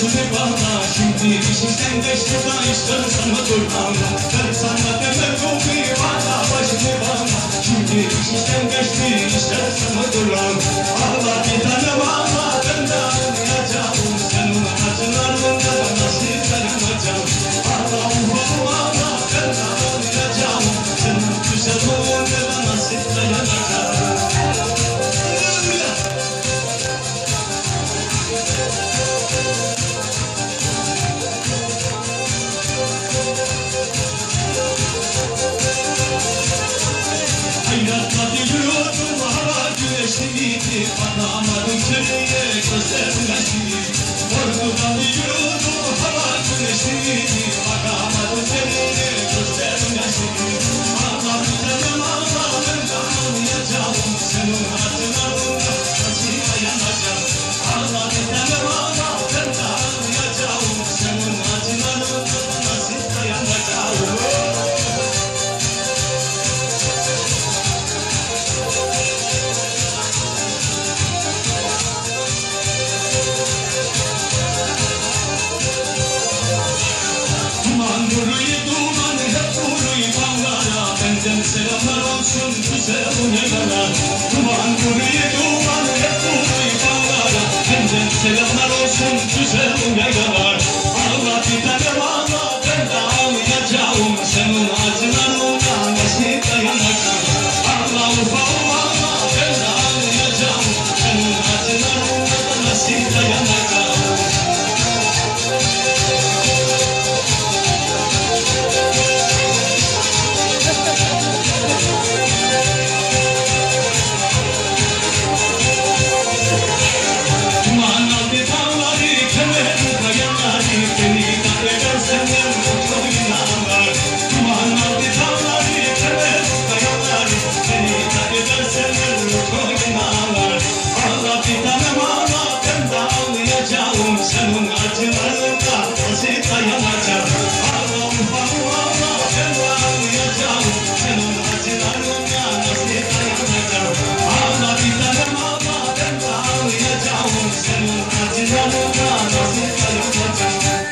başını bağla. Şimdi işinden geçti da istersen dur ağla. Ben sana demem yok bir bağla başını bağla. Şimdi işinden geçti istersen dur ağla. Ağla bir tanem ağla ben de ağlayacağım. Senin acılarında nasıl dayanacağım. Ağla ufağım ağla ben de ağlayacağım. Senin güzelliğinde nasıl dayanacağım. Hayratla diliyordum hava güneşliydi. Anlamadım seniye gözlerim yaşlıydı. Korkudan diliyordum hava güneşliydi. Anlamadım seniye gözlerim yaşlıydı. Ağla bir tanem ağla ben de ağlayacağım. Senin acılarında nasıl dayanacağım. Ağla bir tanem ağla ben de ağlayacağım. Senin acılarında nasıl dayanacağım. Duman hep vuruyor bağlara. Benden selamlar olsun güzel unelara. Duman hep vuruyor bağlara. Benden selamlar olsun güzel unelara. Ağla bir tanem ağla ben de ağlayacağım. Senin acılarına nasıl dayanacağım. Ağla ufağım ağla ben de ağlayacağım. Senin acılarına nasıl dayanacağım. Senin acılarına nasıl dayanacağım. Ağla ufağım ağla ben de ağlayacağım. Senin acılarına nasıl dayanacağım. Ağla bir tanem ağla ben de ağlayacağım. Senin acılarına nasıl dayanacağım.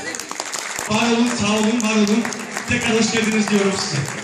Var olun, sağ olun, var olun. Tekrar hoş geldiniz diyorum size.